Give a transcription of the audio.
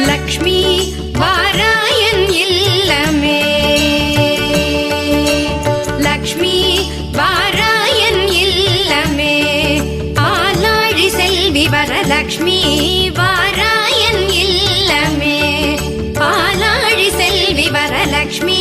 Lakshmi வாராயன் இல்லமே, Lakshmi வாராயன் இல்லமே, ஆலாழி Selvi Varalakshmi வாராயன் இல்லமே, ஆலாழி Selvi Varalakshmi